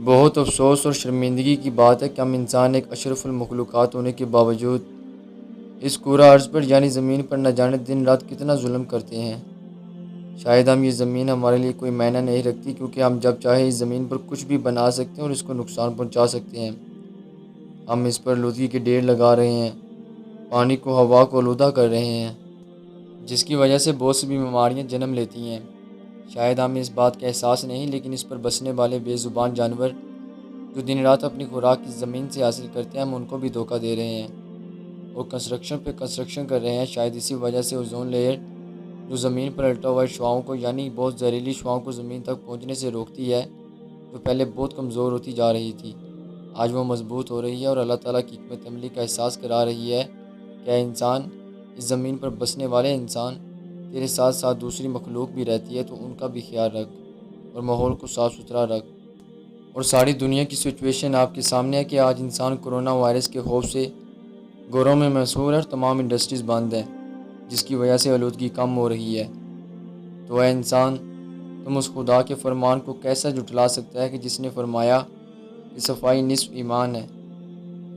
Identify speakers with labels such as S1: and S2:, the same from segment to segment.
S1: بہت افسوس اور شرمندگی کی بات ہے کہ ہم انسان ایک اشرف المخلوقات ہونے کے باوجود اس کرہ ارض پر یعنی زمین پر نہ جانے دن رات کتنا ظلم کرتے ہیں۔ شاید ہم یہ زمین ہمارے لیے کوئی معنی نہیں رکھتی، کیونکہ ہم جب چاہے اس زمین پر کچھ بھی بنا سکتے ہیں اور اس کو نقصان پہنچا سکتے ہیں۔ ہم اس پر آلودگی کے ڈھیر لگا رہے ہیں، پانی کو ہوا کو آلودہ کر رہے ہیں، جس کی وجہ سے بہت سی بیماریاں جنم لیتی ہیں۔ شاید ہمیں اس بات کا احساس نہیں، لیکن اس پر بسنے والے بے زبان جانور جو دن رات اپنی خوراک اس زمین سے حاصل کرتے ہیں، ہم ان کو بھی دھوکہ دے رہے ہیں اور کنسٹرکشن پہ کنسٹرکشن کر رہے ہیں۔ شاید اسی وجہ سے اوزون لیئر جو زمین پر الٹرا وائٹ شعاؤں کو یعنی بہت زہریلی شعاؤں کو زمین تک پہنچنے سے روکتی ہے، جو پہلے بہت کمزور ہوتی جا رہی تھی، آج وہ مضبوط ہو رہی ہے اور اللہ تعالیٰ کی حکمت عملی کا احساس کرا رہی ہے کہ اے انسان، اس زمین پر بسنے والے انسان، تیرے ساتھ ساتھ دوسری مخلوق بھی رہتی ہے، تو ان کا بھی خیال رکھ اور ماحول کو صاف ستھرا رکھ۔ اور ساری دنیا کی سچویشن آپ کے سامنے ہے کہ آج انسان کرونا وائرس کے خوف سے گھروں میں محصور ہے اور تمام انڈسٹریز بند ہیں، جس کی وجہ سے آلودگی کم ہو رہی ہے۔ تو اے انسان، تم اس خدا کے فرمان کو کیسا جھٹلا سکتا ہے کہ جس نے فرمایا کہ صفائی نصف ایمان ہے۔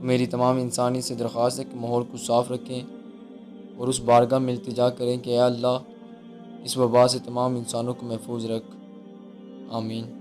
S1: میری تمام انسانی سے درخواست ہے کہ ماحول کو صاف رکھیں اور اس بارگاہ میں التجا کریں کہ اے اللہ، اس وبا سے تمام انسانوں کو محفوظ رکھ۔ آمین۔